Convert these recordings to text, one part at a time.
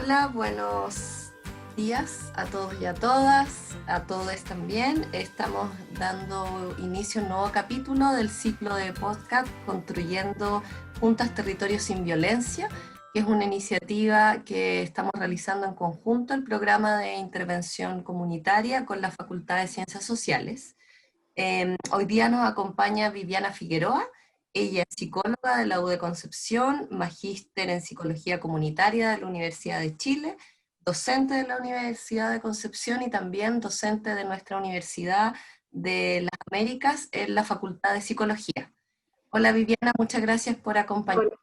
Hola, buenos días a todos y a todas, a todos también. Estamos dando inicio a un nuevo capítulo del ciclo de podcast Construyendo Juntas Territorios sin Violencia, que es una iniciativa que estamos realizando en conjunto, el programa de intervención comunitaria con la Facultad de Ciencias Sociales. Hoy día nos acompaña Viviana Figueroa. Ella es psicóloga de la U de Concepción, magíster en Psicología Comunitaria de la Universidad de Chile, docente de la Universidad de Concepción y también docente de nuestra Universidad de las Américas en la Facultad de Psicología. Hola Viviana, muchas gracias por acompañarnos.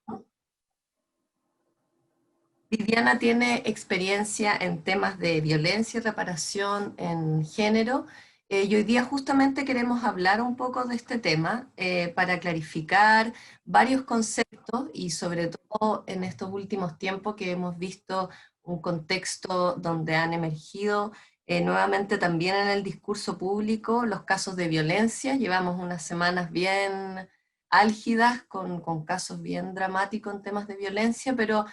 Viviana tiene experiencia en temas de violencia y reparación en género, y hoy día justamente queremos hablar un poco de este tema para clarificar varios conceptos y sobre todo en estos últimos tiempos que hemos visto un contexto donde han emergido nuevamente también en el discurso público los casos de violencia. Llevamos unas semanas bien álgidas con casos bien dramáticos en temas de violencia, pero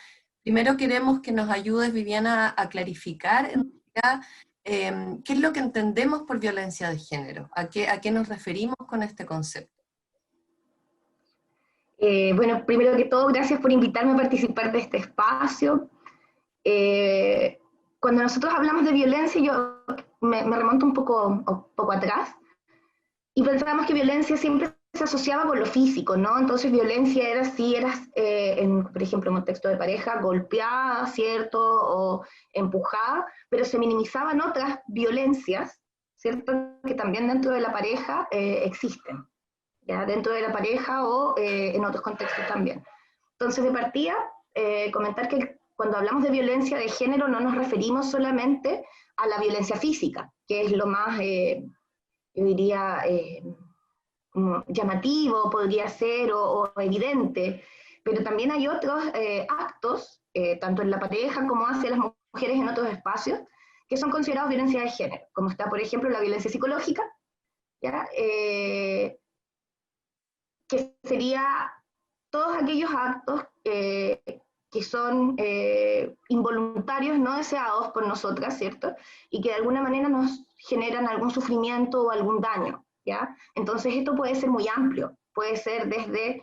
primero queremos que nos ayudes, Viviana, a clarificar en realidad qué es lo que entendemos por violencia de género, a qué nos referimos con este concepto. Bueno, primero que todo, gracias por invitarme a participar de este espacio. Cuando nosotros hablamos de violencia, yo me remonto un poco atrás, y pensábamos que violencia siempre se asociaba con lo físico, ¿no? Entonces violencia era si eras, por ejemplo, en un contexto de pareja, golpeada, ¿cierto? O empujada, pero se minimizaban otras violencias, ¿cierto? Que también dentro de la pareja existen, ¿ya? Dentro de la pareja o en otros contextos también. Entonces, de partida, comentar que cuando hablamos de violencia de género no nos referimos solamente a la violencia física, que es lo más, yo diría, llamativo, podría ser, o evidente, pero también hay otros actos, tanto en la pareja como hacia las mujeres en otros espacios, que son considerados violencia de género, como está, por ejemplo, la violencia psicológica, ¿ya? Que sería todos aquellos actos que son involuntarios, no deseados por nosotras, ¿cierto? Y que de alguna manera nos generan algún sufrimiento o algún daño, ¿ya? Entonces esto puede ser muy amplio, puede ser desde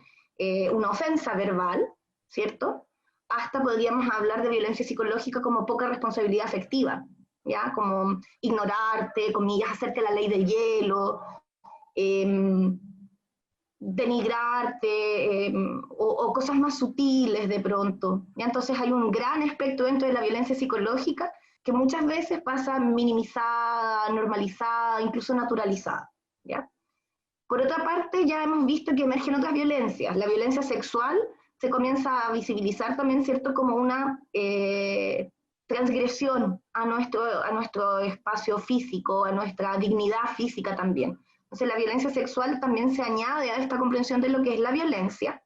una ofensa verbal, ¿cierto? Hasta podríamos hablar de violencia psicológica como poca responsabilidad afectiva, ¿ya? Como ignorarte, comillas, hacerte la ley del hielo, denigrarte o cosas más sutiles de pronto. ¿Ya? Entonces hay un gran espectro dentro de la violencia psicológica que muchas veces pasa minimizada, normalizada, incluso naturalizada. ¿Ya? Por otra parte, ya hemos visto que emergen otras violencias. La violencia sexual se comienza a visibilizar también, ¿cierto?, como una transgresión a nuestro espacio físico, a nuestra dignidad física también. Entonces la violencia sexual también se añade a esta comprensión de lo que es la violencia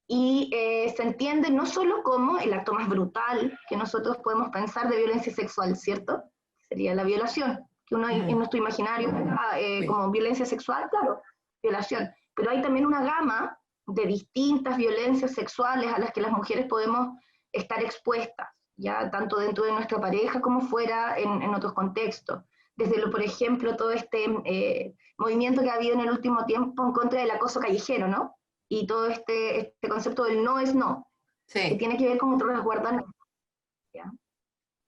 y se entiende no solo como el acto más brutal que nosotros podemos pensar de violencia sexual, ¿cierto? Sería la violación, que uno en nuestro imaginario como violencia sexual, claro, violación. Pero hay también una gama de distintas violencias sexuales a las que las mujeres podemos estar expuestas, ya tanto dentro de nuestra pareja como fuera en otros contextos. Desde, por ejemplo, todo este movimiento que ha habido en el último tiempo en contra del acoso callejero, ¿no? Y todo este concepto del no es no, Sí. que tiene que ver con resguardar, ¿ya?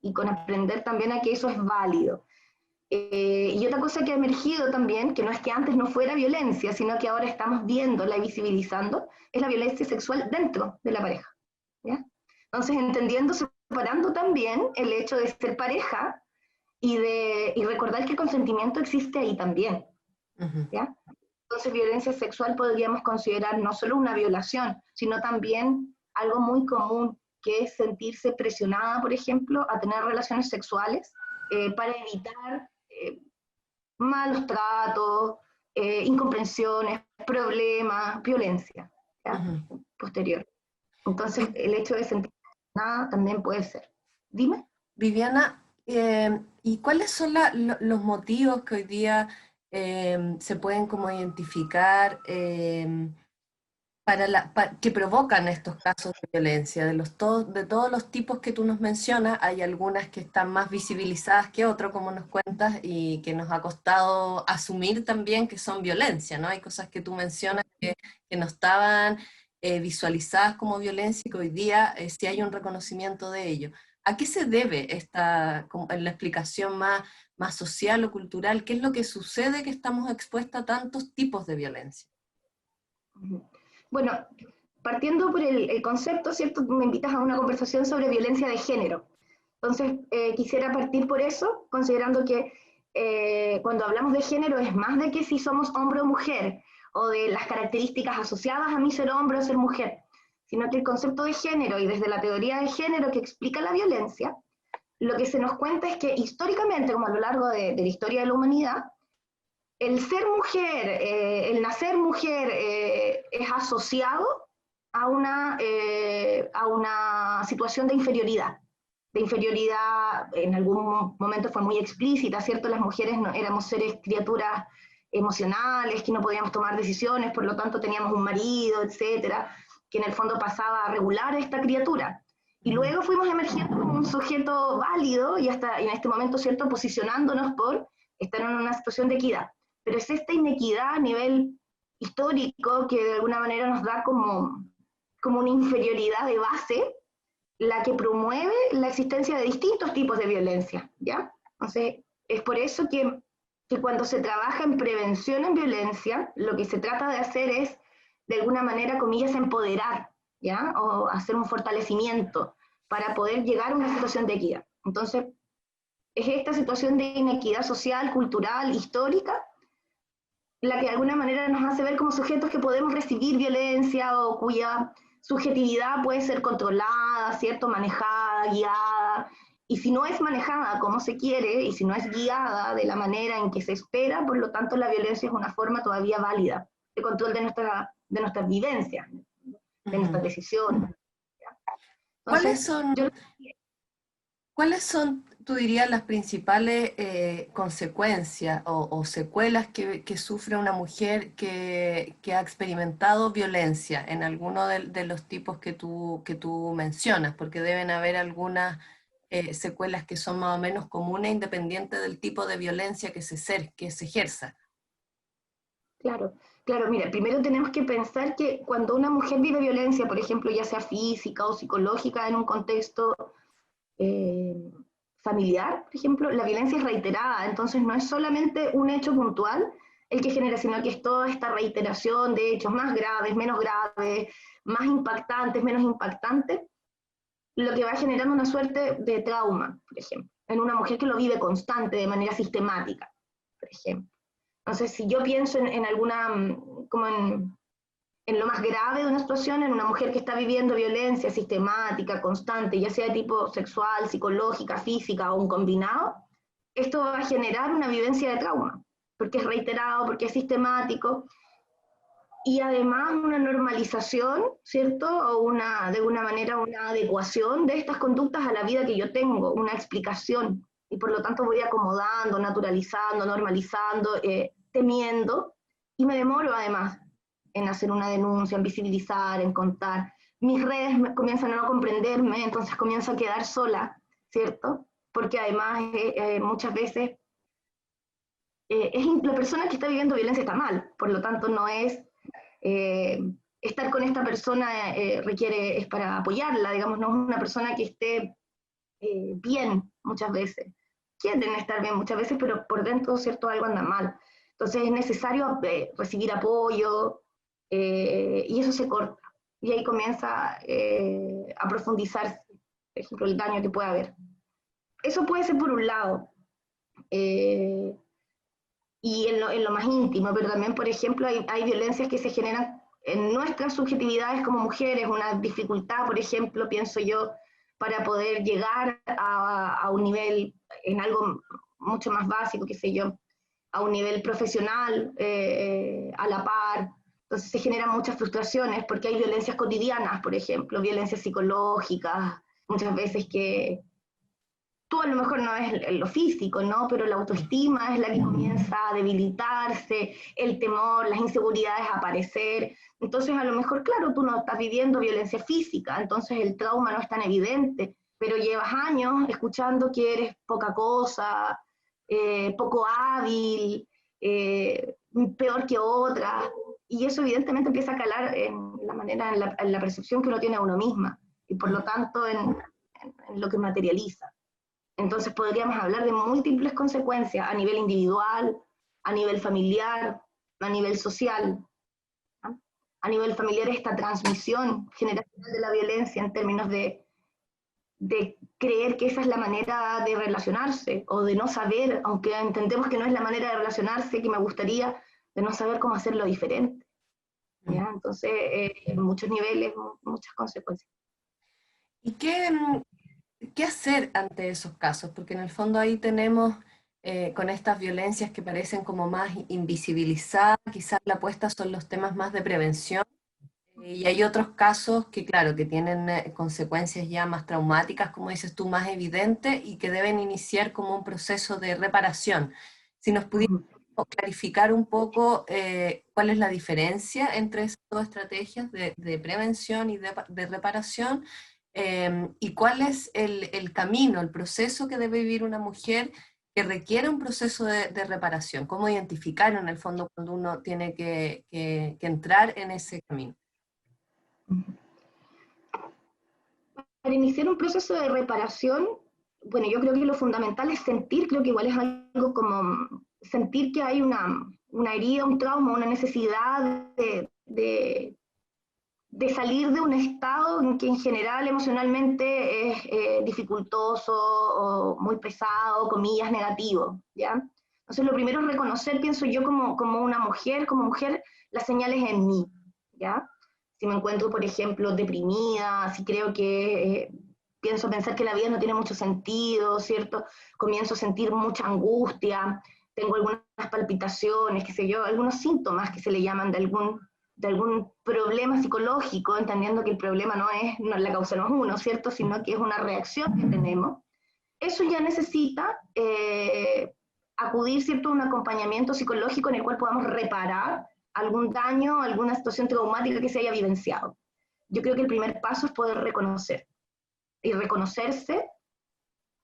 Y con aprender también a que eso es válido. Y otra cosa que ha emergido también, que no es que antes no fuera violencia, sino que ahora estamos viéndola y visibilizando, es la violencia sexual dentro de la pareja, ¿ya? Entonces, entendiendo, separando también el hecho de ser pareja y recordar que el consentimiento existe ahí también, ¿ya? Entonces, violencia sexual podríamos considerar no solo una violación, sino también algo muy común, que es sentirse presionada, por ejemplo, a tener relaciones sexuales para evitar malos tratos, incomprensiones, problemas, violencia, ¿ya? Posterior. Entonces, el hecho de sentirse presionada también puede ser. Dime. Viviana, ¿y cuáles son los motivos que hoy día se pueden como identificar que provocan estos casos de violencia. De todos los tipos que tú nos mencionas, hay algunas que están más visibilizadas que otras, como nos cuentas, y que nos ha costado asumir también que son violencia, ¿no? Hay cosas que tú mencionas que no estaban visualizadas como violencia y que hoy día sí hay un reconocimiento de ello. ¿A qué se debe en la explicación más social o cultural? ¿Qué es lo que sucede que estamos expuestas a tantos tipos de violencia? Bueno, partiendo por el concepto, ¿cierto? Me invitas a una conversación sobre violencia de género. Entonces, quisiera partir por eso, considerando que cuando hablamos de género es más de que si somos hombre o mujer, o de las características asociadas a mí ser hombre o ser mujer, sino que el concepto de género y desde la teoría de género que explica la violencia, lo que se nos cuenta es que históricamente, como a lo largo de la historia de la humanidad, el ser mujer, el nacer mujer es asociado a una situación de inferioridad. De inferioridad, en algún momento fue muy explícita, ¿cierto? Las mujeres no, éramos seres, criaturas emocionales, que no podíamos tomar decisiones, por lo tanto teníamos un marido, etcétera, que en el fondo pasaba a regular a esta criatura. Y luego fuimos emergiendo como un sujeto válido y hasta en este momento, ¿cierto?, posicionándonos por estar en una situación de equidad. Pero es esta inequidad a nivel histórico que de alguna manera nos da como una inferioridad de base la que promueve la existencia de distintos tipos de violencia, ¿ya? Entonces, es por eso que cuando se trabaja en prevención en violencia, lo que se trata de hacer es, de alguna manera, comillas, empoderar, ¿ya? O hacer un fortalecimiento para poder llegar a una situación de equidad. Entonces, es esta situación de inequidad social, cultural, histórica, la que de alguna manera nos hace ver como sujetos que podemos recibir violencia o cuya subjetividad puede ser controlada, ¿cierto? Manejada, guiada. Y si no es manejada como se quiere y si no es guiada de la manera en que se espera, por lo tanto la violencia es una forma todavía válida de control de nuestras vivencias, de nuestras decisiones. Entonces, yo ¿cuáles son, tú dirías, las principales consecuencias o secuelas que sufre una mujer que ha experimentado violencia en alguno de los tipos que tú mencionas? Porque deben haber algunas secuelas que son más o menos comunes, independiente del tipo de violencia que se ejerza. Claro, claro, mira, primero tenemos que pensar que cuando una mujer vive violencia, por ejemplo, ya sea física o psicológica en un contexto eh, familiar, por ejemplo, la violencia es reiterada, entonces no es solamente un hecho puntual el que genera, sino que es toda esta reiteración de hechos más graves, menos graves, más impactantes, menos impactantes, lo que va generando una suerte de trauma, por ejemplo, en una mujer que lo vive constante, de manera sistemática, por ejemplo. Entonces, si yo pienso en alguna, como en lo más grave de una situación, en una mujer que está viviendo violencia sistemática, constante, ya sea de tipo sexual, psicológica, física o un combinado, esto va a generar una vivencia de trauma, porque es reiterado, porque es sistemático, y además una normalización, ¿cierto? O de alguna manera una adecuación de estas conductas a la vida que yo tengo, una explicación, y por lo tanto voy acomodando, naturalizando, normalizando, temiendo, y me demoro además en hacer una denuncia, en visibilizar, en contar. Mis redes comienzan a no comprenderme, entonces comienzo a quedar sola, ¿cierto? Porque además muchas veces la persona que está viviendo violencia está mal, por lo tanto no es estar con esta persona es para apoyarla, digamos, no es una persona que esté bien muchas veces. Quieren estar bien muchas veces, pero por dentro, ¿cierto?, algo anda mal. Entonces es necesario recibir apoyo y eso se corta. Y ahí comienza a profundizarse, por ejemplo, el daño que puede haber. Eso puede ser por un lado. Y en lo más íntimo, pero también, por ejemplo, hay violencias que se generan en nuestras subjetividades como mujeres, una dificultad, por ejemplo, pienso yo, para poder llegar a un nivel, en algo mucho más básico, qué sé yo, a un nivel profesional, a la par. Entonces se generan muchas frustraciones porque hay violencias cotidianas, por ejemplo, violencias psicológicas, muchas veces tú a lo mejor no es lo físico, ¿no? Pero la autoestima es la que comienza a debilitarse, el temor, las inseguridades a aparecer. Entonces, a lo mejor, claro, tú no estás viviendo violencia física, entonces el trauma no es tan evidente, pero llevas años escuchando que eres poca cosa, poco hábil, peor que otras, y eso evidentemente empieza a calar en la manera, en la percepción que uno tiene a uno misma, y por lo tanto en lo que materializa. Entonces podríamos hablar de múltiples consecuencias a nivel individual, a nivel familiar, a nivel social. ¿No? A nivel familiar, esta transmisión generacional de la violencia en términos de creer que esa es la manera de relacionarse o de no saber, aunque entendemos que no es la manera de relacionarse que me gustaría, de no saber cómo hacerlo diferente. ¿Ya? Entonces, en muchos niveles, muchas consecuencias. ¿Y qué hacer ante esos casos? Porque en el fondo ahí tenemos con estas violencias que parecen como más invisibilizadas, quizás la apuesta son los temas más de prevención, y hay otros casos que, claro, que tienen consecuencias ya más traumáticas, como dices tú, más evidentes y que deben iniciar como un proceso de reparación. Si nos pudieras clarificar un poco cuál es la diferencia entre esas dos estrategias de prevención y de reparación, y cuál es el camino, el proceso que debe vivir una mujer que requiere un proceso de reparación. ¿Cómo identificar en el fondo cuando uno tiene que entrar en ese camino? Para iniciar un proceso de reparación, bueno, yo creo que lo fundamental es sentir, creo que igual es algo como sentir que hay una herida, un trauma, una necesidad de salir de un estado que en general emocionalmente es dificultoso o muy pesado, comillas, negativo, ¿ya? Entonces lo primero es reconocer, pienso yo, como mujer, las señales en mí, ¿ya? Si me encuentro, por ejemplo, deprimida, si creo que pienso pensar que la vida no tiene mucho sentido, ¿cierto? Comienzo a sentir mucha angustia, tengo algunas palpitaciones, qué sé yo, algunos síntomas que se le llaman de algún problema psicológico, entendiendo que el problema no la causa no es uno, ¿cierto? Sino que es una reacción que tenemos. Eso ya necesita acudir, ¿cierto?, a un acompañamiento psicológico en el cual podamos reparar algún daño, alguna situación traumática que se haya vivenciado. Yo creo que el primer paso es poder reconocer y reconocerse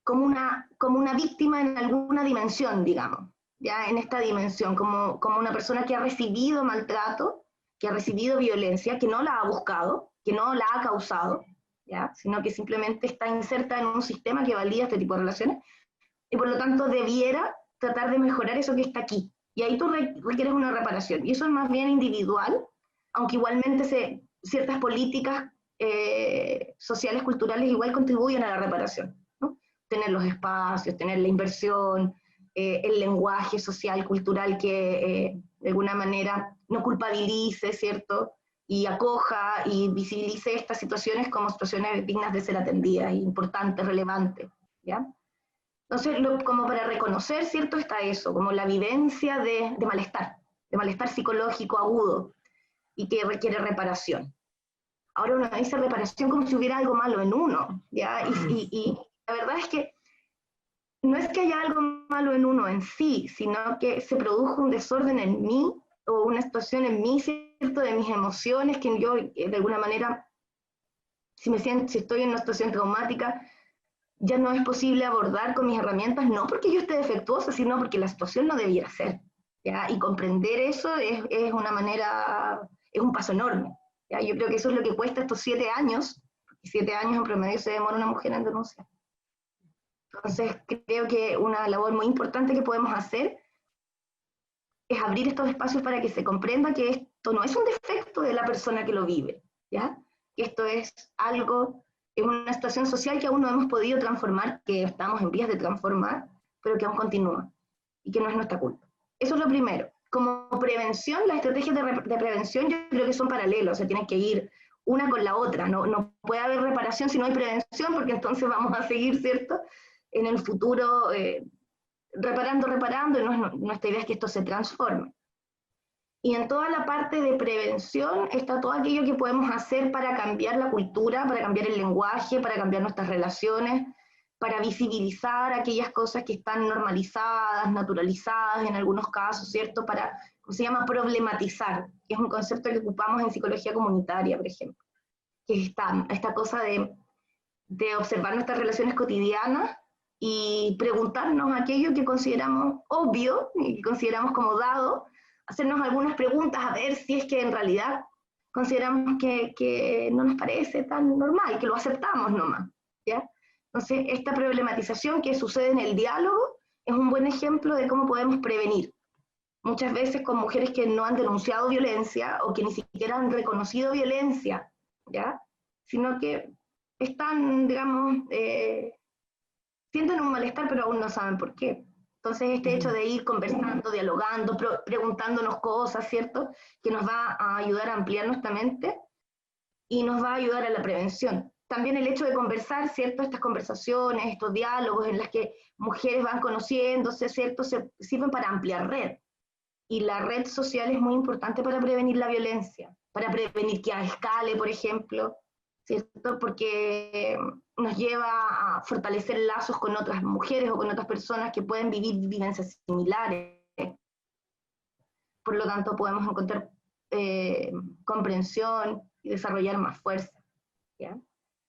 como una víctima en alguna dimensión, digamos, ya en esta dimensión, como una persona que ha recibido maltrato, que ha recibido violencia, que no la ha buscado, que no la ha causado, ¿ya? Sino que simplemente está inserta en un sistema que valida este tipo de relaciones, y por lo tanto debiera tratar de mejorar eso que está aquí. Y ahí tú requieres una reparación, y eso es más bien individual, aunque igualmente ciertas políticas sociales, culturales, igual contribuyen a la reparación, ¿no? Tener los espacios, tener la inversión, el lenguaje social, cultural que de alguna manera no culpabilice, ¿cierto? Y acoja y visibilice estas situaciones como situaciones dignas de ser atendidas, importantes, relevantes, ¿ya? Entonces, como para reconocer, ¿cierto? Está eso, como la vivencia de malestar psicológico agudo y que requiere reparación. Ahora uno dice reparación como si hubiera algo malo en uno, ¿ya? Y la verdad es que no es que haya algo malo en uno en sí, sino que se produjo un desorden en mí o una situación en mí, ¿cierto? De mis emociones, que yo de alguna manera, si estoy en una situación traumática, ya no es posible abordar con mis herramientas, no porque yo esté defectuosa, sino porque la situación no debiera ser, ¿ya? Y comprender eso es una manera, es un paso enorme, ¿ya? Yo creo que eso es lo que cuesta estos 7 años, y 7 años en promedio se demora una mujer en denunciar. Entonces, creo que una labor muy importante que podemos hacer es abrir estos espacios para que se comprenda que esto no es un defecto de la persona que lo vive, ¿ya? Que esto es algo, es una situación social que aún no hemos podido transformar, que estamos en vías de transformar, pero que aún continúa y que no es nuestra culpa. Eso es lo primero. Como prevención, las estrategias de prevención yo creo que son paralelas, o sea, tienen que ir una con la otra. No puede haber reparación si no hay prevención, porque entonces vamos a seguir, ¿cierto?, en el futuro reparando, y nuestra idea es que esto se transforme. Y en toda la parte de prevención está todo aquello que podemos hacer para cambiar la cultura, para cambiar el lenguaje, para cambiar nuestras relaciones, para visibilizar aquellas cosas que están normalizadas, naturalizadas en algunos casos, ¿cierto? Para, ¿cómo se llama? Problematizar, que es un concepto que ocupamos en psicología comunitaria, por ejemplo, que es esta cosa de observar nuestras relaciones cotidianas y preguntarnos aquello que consideramos obvio y que consideramos como dado, hacernos algunas preguntas a ver si es que en realidad consideramos que no nos parece tan normal, que lo aceptamos nomás, ¿ya? Entonces, esta problematización que sucede en el diálogo es un buen ejemplo de cómo podemos prevenir. Muchas veces con mujeres que no han denunciado violencia o que ni siquiera han reconocido violencia, ¿ya? Sino que están, digamos, sienten un malestar, pero aún no saben por qué. Entonces, este hecho de ir conversando, dialogando, preguntándonos cosas, ¿cierto? Que nos va a ayudar a ampliar nuestra mente y nos va a ayudar a la prevención. También el hecho de conversar, ¿cierto? Estas conversaciones, estos diálogos en las que mujeres van conociéndose, ¿cierto? Se sirven para ampliar red. Y la red social es muy importante para prevenir la violencia, para prevenir que escale, por ejemplo, ¿cierto? Porque nos lleva a fortalecer lazos con otras mujeres o con otras personas que pueden vivir vivencias similares. Por lo tanto, podemos encontrar comprensión y desarrollar más fuerza, ¿ya?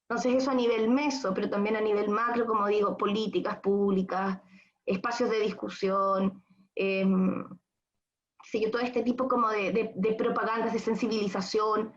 Entonces eso a nivel meso, pero también a nivel macro, como digo, políticas públicas, espacios de discusión, sí, todo este tipo como de propagandas, de sensibilización,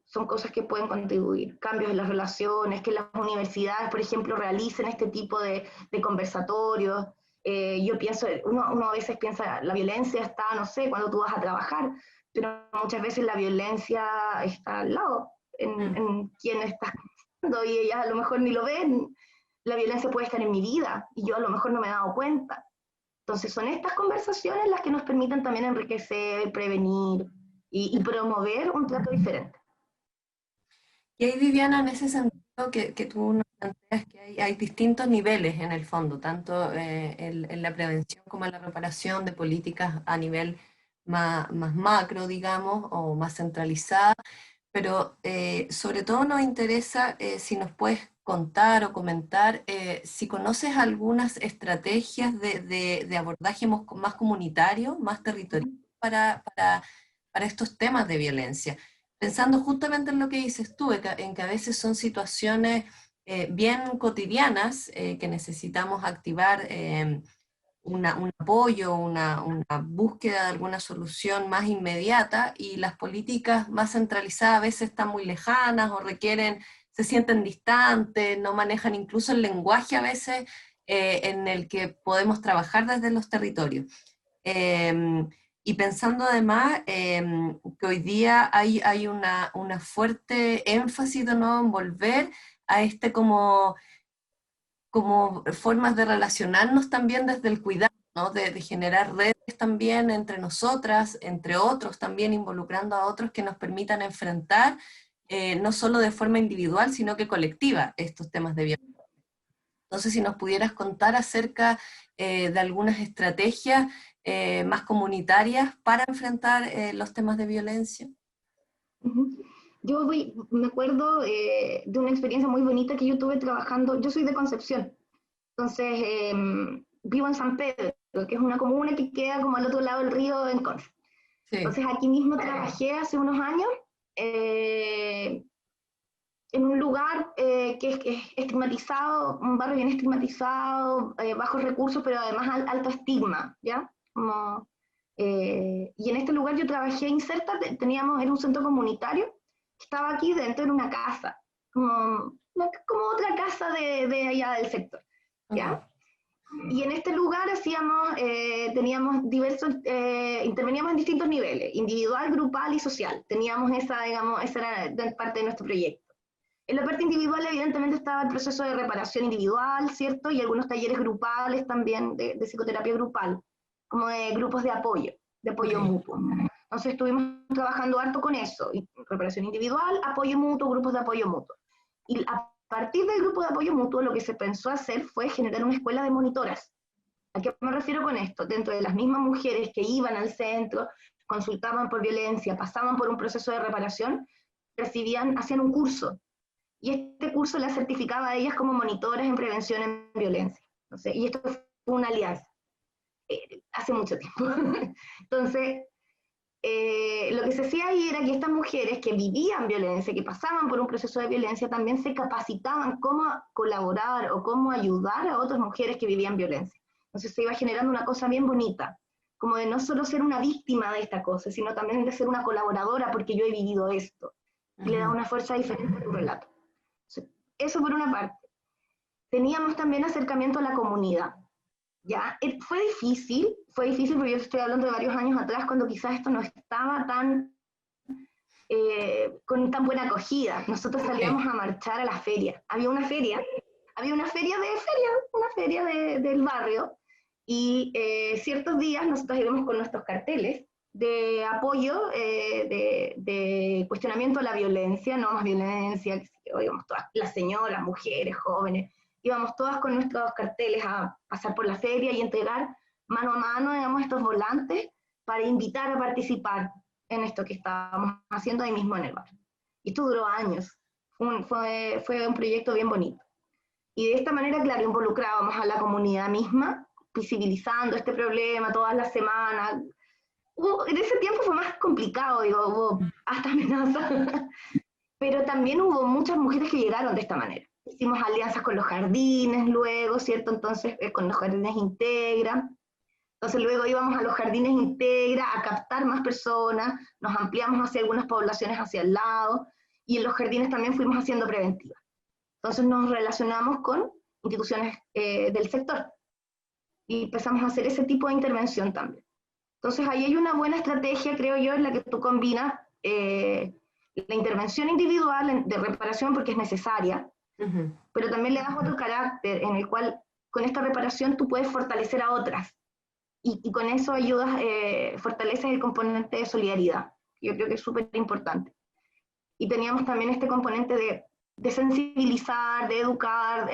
son cosas que pueden contribuir. Cambios en las relaciones, que las universidades, por ejemplo, realicen este tipo de conversatorios. Yo pienso, uno a veces piensa, la violencia está, no sé, cuando tú vas a trabajar, pero muchas veces la violencia está al lado, en quien estás pensando, y ellas a lo mejor ni lo ven. La violencia puede estar en mi vida, y yo a lo mejor no me he dado cuenta. Entonces son estas conversaciones las que nos permiten también enriquecer, prevenir y promover un trato diferente. Y ahí, Viviana, en ese sentido que tú nos planteas que hay distintos niveles en el fondo, tanto en la prevención como en la reparación de políticas a nivel más macro, digamos, o más centralizada, pero sobre todo nos interesa si nos puedes contar o comentar si conoces algunas estrategias de abordaje más comunitario, más territorial para estos temas de violencia. Pensando justamente en lo que dices tú, en que a veces son situaciones bien cotidianas que necesitamos activar un apoyo, una búsqueda de alguna solución más inmediata, y las políticas más centralizadas a veces están muy lejanas o requieren, se sienten distantes, no manejan incluso el lenguaje a veces en el que podemos trabajar desde los territorios. Y pensando además que hoy día hay una fuerte énfasis de nuevo en volver a como formas de relacionarnos también desde el cuidado, ¿no? De generar redes también entre nosotras, entre otros, también involucrando a otros que nos permitan enfrentar, no solo de forma individual, sino que colectiva, estos temas de violencia. Entonces, si nos pudieras contar acerca de algunas estrategias más comunitarias para enfrentar los temas de violencia. Yo me acuerdo de una experiencia muy bonita que yo tuve trabajando. Yo soy de Concepción, entonces vivo en San Pedro, que es una comuna que queda como al otro lado del río en Conce. Sí. Entonces aquí mismo trabajé hace unos años en un lugar que es estigmatizado, un barrio bien estigmatizado, bajos recursos, pero además alto estigma, ¿ya? Como, y en este lugar yo trabajé inserta, era un centro comunitario, que estaba aquí dentro de una casa, como otra casa de allá del sector, ¿ya? Y en este lugar teníamos interveníamos en distintos niveles, individual, grupal y social. Teníamos esa era parte de nuestro proyecto. En la parte individual, evidentemente, estaba el proceso de reparación individual, ¿cierto? Y algunos talleres grupales también, de psicoterapia grupal, como de grupos de apoyo mutuo. Entonces estuvimos trabajando harto con eso, reparación individual, apoyo mutuo, grupos de apoyo mutuo. Y a partir del grupo de apoyo mutuo, lo que se pensó hacer fue generar una escuela de monitoras. ¿A qué me refiero con esto? Dentro de las mismas mujeres que iban al centro, consultaban por violencia, pasaban por un proceso de reparación, hacían un curso. y este curso las certificaba a ellas como monitoras en prevención en violencia. Entonces, y esto fue una alianza, hace mucho tiempo. Entonces, lo que se hacía ahí era que estas mujeres que vivían violencia, que pasaban por un proceso de violencia, también se capacitaban cómo colaborar o cómo ayudar a otras mujeres que vivían violencia. Entonces se iba generando una cosa bien bonita, como de no solo ser una víctima de esta cosa, sino también de ser una colaboradora porque yo he vivido esto. Y le da una fuerza diferente a tu relato. Eso por una parte. Teníamos también acercamiento a la comunidad. ¿Ya? Fue difícil porque yo estoy hablando de varios años atrás, cuando quizás esto no estaba con tan buena acogida. Nosotros salíamos a marchar a la feria. Una feria del barrio, y ciertos días nosotros íbamos con nuestros carteles de apoyo, de cuestionamiento a la violencia, no más violencia, íbamos todas las señoras, mujeres, jóvenes, íbamos todas con nuestros carteles a pasar por la feria y entregar mano a mano, digamos, estos volantes para invitar a participar en esto que estábamos haciendo ahí mismo en el barrio. Y esto duró años, fue un proyecto bien bonito. Y de esta manera, claro, involucrábamos a la comunidad misma, visibilizando este problema todas las semanas. En ese tiempo fue más complicado, digo, hubo hasta amenazas, pero también hubo muchas mujeres que llegaron de esta manera. Hicimos alianzas con los jardines luego, ¿cierto? Entonces, con los jardines Integra. Entonces luego íbamos a los jardines Integra a captar más personas, nos ampliamos hacia algunas poblaciones hacia el lado, y en los jardines también fuimos haciendo preventiva. Entonces nos relacionamos con instituciones del sector y empezamos a hacer ese tipo de intervención también. Entonces ahí hay una buena estrategia, creo yo, en la que tú combinas la intervención individual de reparación porque es necesaria, pero también le das otro carácter en el cual con esta reparación tú puedes fortalecer a otras, y con eso ayudas, fortaleces el componente de solidaridad, que yo creo que es súper importante. Y teníamos también este componente de sensibilizar, de educar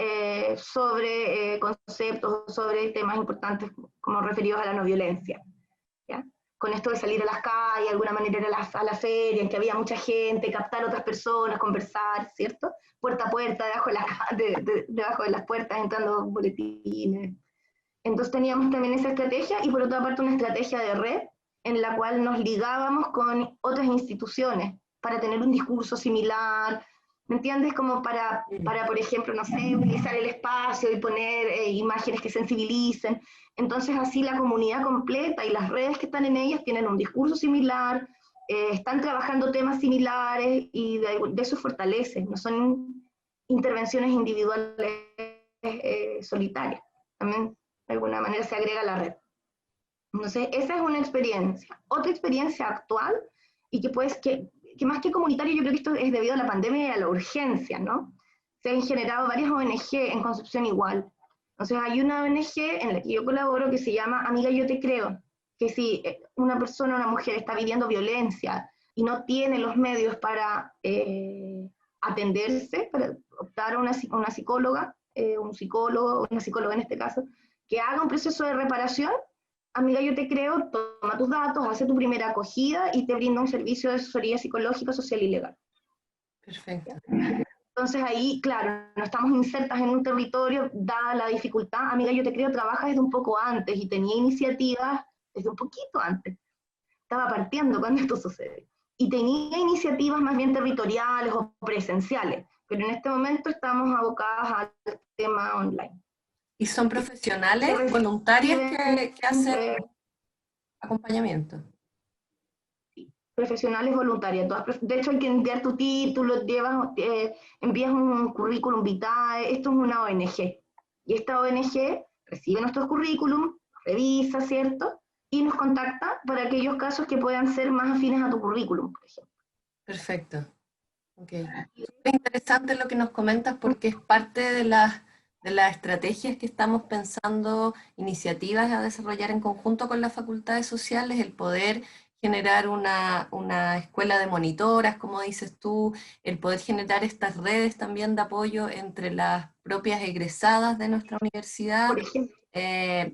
sobre conceptos, sobre temas importantes como referidos a la no violencia. ¿Ya? Con esto de salir a las calles, de alguna manera a la feria, en que había mucha gente, captar a otras personas, conversar, ¿cierto? Puerta a puerta, debajo de las puertas, entrando boletines. Entonces teníamos también esa estrategia, y por otra parte una estrategia de red, en la cual nos ligábamos con otras instituciones para tener un discurso similar, ¿me entiendes? Como para por ejemplo, no sé, utilizar el espacio y poner imágenes que sensibilicen. Entonces así la comunidad completa y las redes que están en ellas tienen un discurso similar, están trabajando temas similares, y de eso fortalecen, no son intervenciones individuales solitarias, también de alguna manera se agrega a la red. Entonces esa es una experiencia. Otra experiencia actual, y que más que comunitario, yo creo que esto es debido a la pandemia y a la urgencia, ¿no? Se han generado varias ONG en Concepción igual. Entonces hay una ONG en la que yo colaboro que se llama Amiga Yo Te Creo, que si una persona, una mujer está viviendo violencia y no tiene los medios para atenderse, para optar a una psicóloga, un psicólogo, una psicóloga en este caso, que haga un proceso de reparación, Amiga Yo Te Creo toma tus datos, hace tu primera acogida y te brinda un servicio de asesoría psicológica, social y legal. Perfecto. Entonces ahí, claro, no estamos insertas en un territorio, dada la dificultad. Amiga Yo Te Creo trabaja desde un poco antes y tenía iniciativas desde un poquito antes. Estaba partiendo cuando esto sucede. Y tenía iniciativas más bien territoriales o presenciales, pero en este momento estamos abocadas al tema online. ¿Y son profesionales, voluntarias que hacen acompañamiento? Profesionales voluntarias. De hecho, hay que enviar tu título, envías un currículum vitae. Esto es una ONG. Y esta ONG recibe nuestros currículum, revisa, ¿cierto? Y nos contacta para aquellos casos que puedan ser más afines a tu currículum, por ejemplo. Perfecto. Ok. Súper interesante lo que nos comentas, porque es parte de las estrategias que estamos pensando, iniciativas a desarrollar en conjunto con las facultades sociales, el poder generar una escuela de monitoras, como dices tú, el poder generar estas redes también de apoyo entre las propias egresadas de nuestra universidad, Por ejemplo,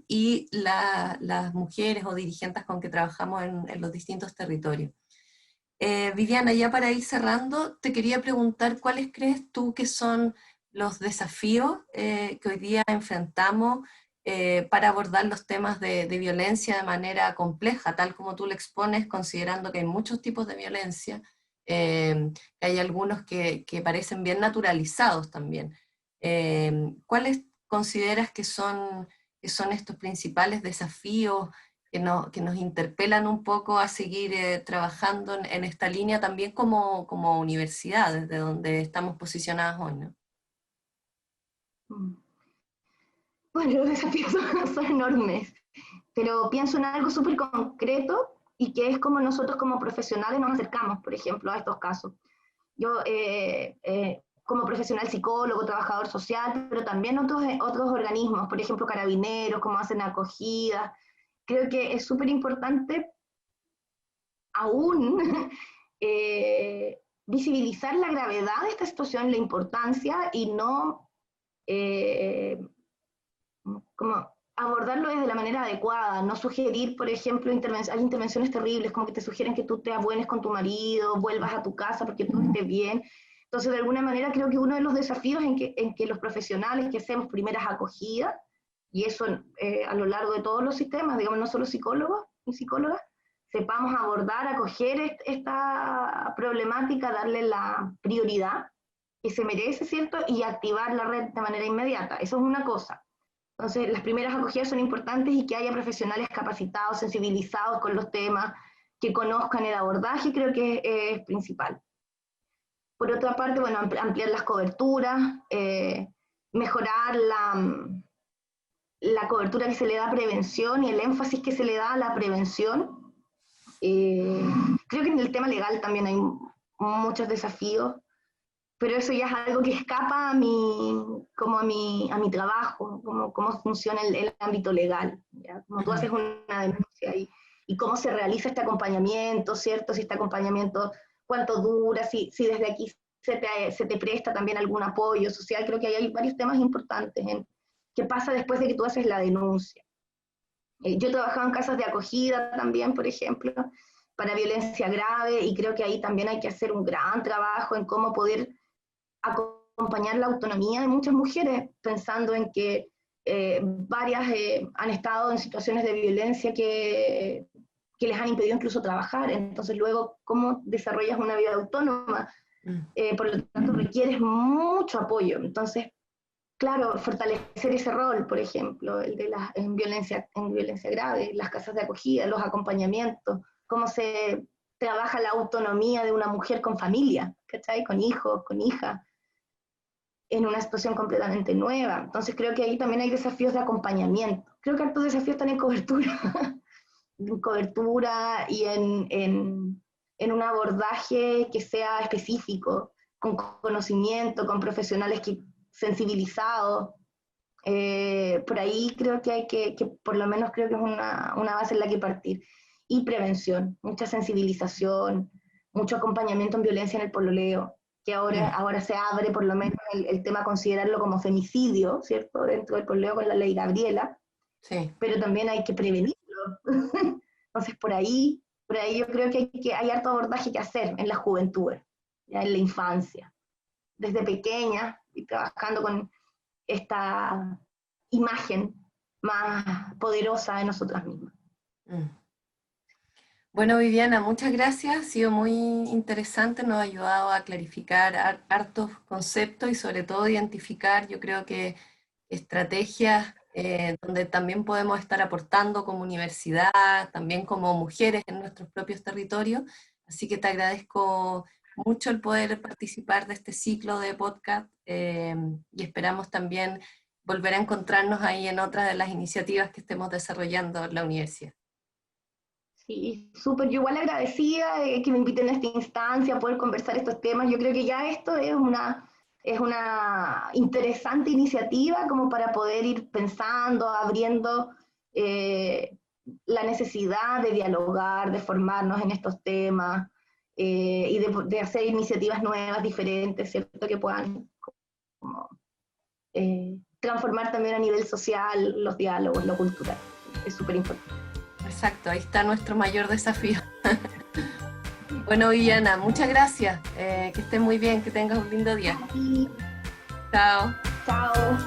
y las mujeres o dirigentes con que trabajamos en los distintos territorios. Viviana, ya para ir cerrando, te quería preguntar cuáles crees tú que son los desafíos que hoy día enfrentamos para abordar los temas de violencia de manera compleja, tal como tú lo expones, considerando que hay muchos tipos de violencia, que hay algunos que parecen bien naturalizados también. ¿Cuáles consideras que son estos principales desafíos que nos interpelan un poco a seguir trabajando en esta línea también como universidad, desde donde estamos posicionadas hoy, ¿no? Bueno, los desafíos son enormes, pero pienso en algo súper concreto y que es como nosotros como profesionales nos acercamos, por ejemplo, a estos casos. Yo, como profesional psicólogo, trabajador social, pero también otros organismos, por ejemplo, carabineros, cómo hacen acogida. Creo que es súper importante aún visibilizar la gravedad de esta situación, la importancia y no eh, como abordarlo desde la manera adecuada, no sugerir, por ejemplo, hay intervenciones terribles, como que te sugieren que tú te abuenes con tu marido, vuelvas a tu casa porque todo esté bien. Entonces, de alguna manera, creo que uno de los desafíos en que los profesionales que hacemos primeras acogidas, y eso a lo largo de todos los sistemas, digamos, no solo psicólogos y psicólogas, sepamos abordar, acoger esta problemática, darle la prioridad que se merece, ¿cierto? Y activar la red de manera inmediata. Eso es una cosa. Entonces, las primeras acogidas son importantes y que haya profesionales capacitados, sensibilizados con los temas, que conozcan el abordaje, creo que es principal. Por otra parte, bueno, ampliar las coberturas, mejorar la cobertura que se le da a prevención y el énfasis que se le da a la prevención. Creo que en el tema legal también hay muchos desafíos, pero eso ya es algo que escapa a mi trabajo, cómo funciona el ámbito legal, ¿ya? Como tú haces una denuncia y cómo se realiza este acompañamiento, ¿cierto? Si este acompañamiento, cuánto dura, si desde aquí se te presta también algún apoyo social, creo que ahí hay varios temas importantes en qué pasa después de que tú haces la denuncia. Yo he trabajado en casas de acogida también, por ejemplo, para violencia grave, y creo que ahí también hay que hacer un gran trabajo en cómo poder acompañar la autonomía de muchas mujeres, pensando en que varias han estado en situaciones de violencia que les han impedido incluso trabajar. Entonces, luego, ¿cómo desarrollas una vida autónoma? Por lo tanto, requieres mucho apoyo. Entonces, claro, fortalecer ese rol, por ejemplo, el de en violencia grave, las casas de acogida, los acompañamientos, cómo se trabaja la autonomía de una mujer con familia, ¿cachai? Con hijos, con hijas, en una situación completamente nueva. Entonces creo que ahí también hay desafíos de acompañamiento. Creo que estos desafíos están en cobertura, en cobertura y en un abordaje que sea específico, con conocimiento, con profesionales sensibilizados. Por ahí creo que hay que por lo menos creo que es una base en la que partir. Y prevención, mucha sensibilización, mucho acompañamiento en violencia en el pololeo, que ahora se abre por lo menos el tema considerarlo como femicidio, ¿cierto? Dentro del pololeo con la ley Gabriela, Sí. pero también hay que prevenirlo. Entonces por ahí yo creo que hay harto abordaje que hacer en la juventud, ya en la infancia, desde pequeña y trabajando con esta imagen más poderosa de nosotras mismas. Bueno, Viviana, muchas gracias. Ha sido muy interesante, nos ha ayudado a clarificar hartos conceptos y sobre todo identificar, yo creo que estrategias donde también podemos estar aportando como universidad, también como mujeres en nuestros propios territorios. Así que te agradezco mucho el poder participar de este ciclo de podcast y esperamos también volver a encontrarnos ahí en otras de las iniciativas que estemos desarrollando en la universidad. Sí, súper. Yo igual agradecida de que me inviten a esta instancia a poder conversar estos temas. Yo creo que ya esto es una interesante iniciativa como para poder ir pensando, abriendo la necesidad de dialogar, de formarnos en estos temas y de hacer iniciativas nuevas, diferentes, ¿cierto? Que puedan como, transformar también a nivel social los diálogos, lo cultural. Es súper importante. Exacto, ahí está nuestro mayor desafío. Bueno, Viviana, muchas gracias. Que estés muy bien, que tengas un lindo día. Chao. Chao.